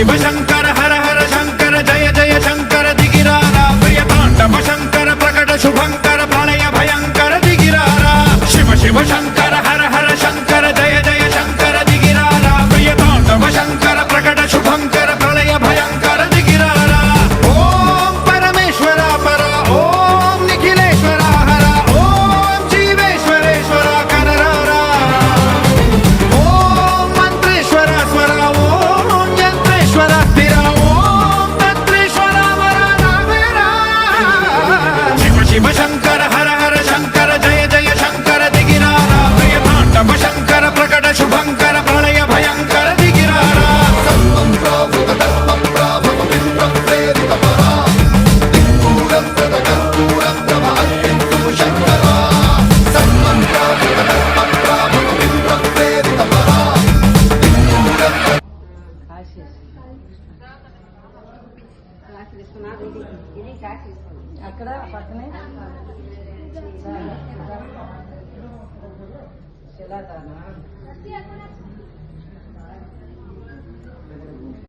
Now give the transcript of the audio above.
शिव शंकर हर हर शंकर जय जय शंकर दिगिरारा प्रिय तांडव शंकर प्रकट शुभंकर प्रलय भयंकर दिगिरारा शिव शिव शंकर हर हर शंकर जय जय शंकर दिगिरारा प्रिय तांडव शंकर प्रकट शुभंकर प्रलय भयंकर दिगिरारा ओम परमेश्वरा परा ओम निखिलेश्वरा हरा ओम जीवेश्वरेश्वरा कनरारा ओम मंत्रेश्वरा स्वरा ओम यंत्रेश्वरा स्थिरा ओम तंत्रेश्वरा वरा नावेरा शिव शिव शंकर हर हर शंकर जय जय शंकर दिगिरारा प्रिय तांडव शंकर प्रकट शुभंकर प्रलय भयंकर दिगिरारा అక్కడ పక్కనే శిలాదానా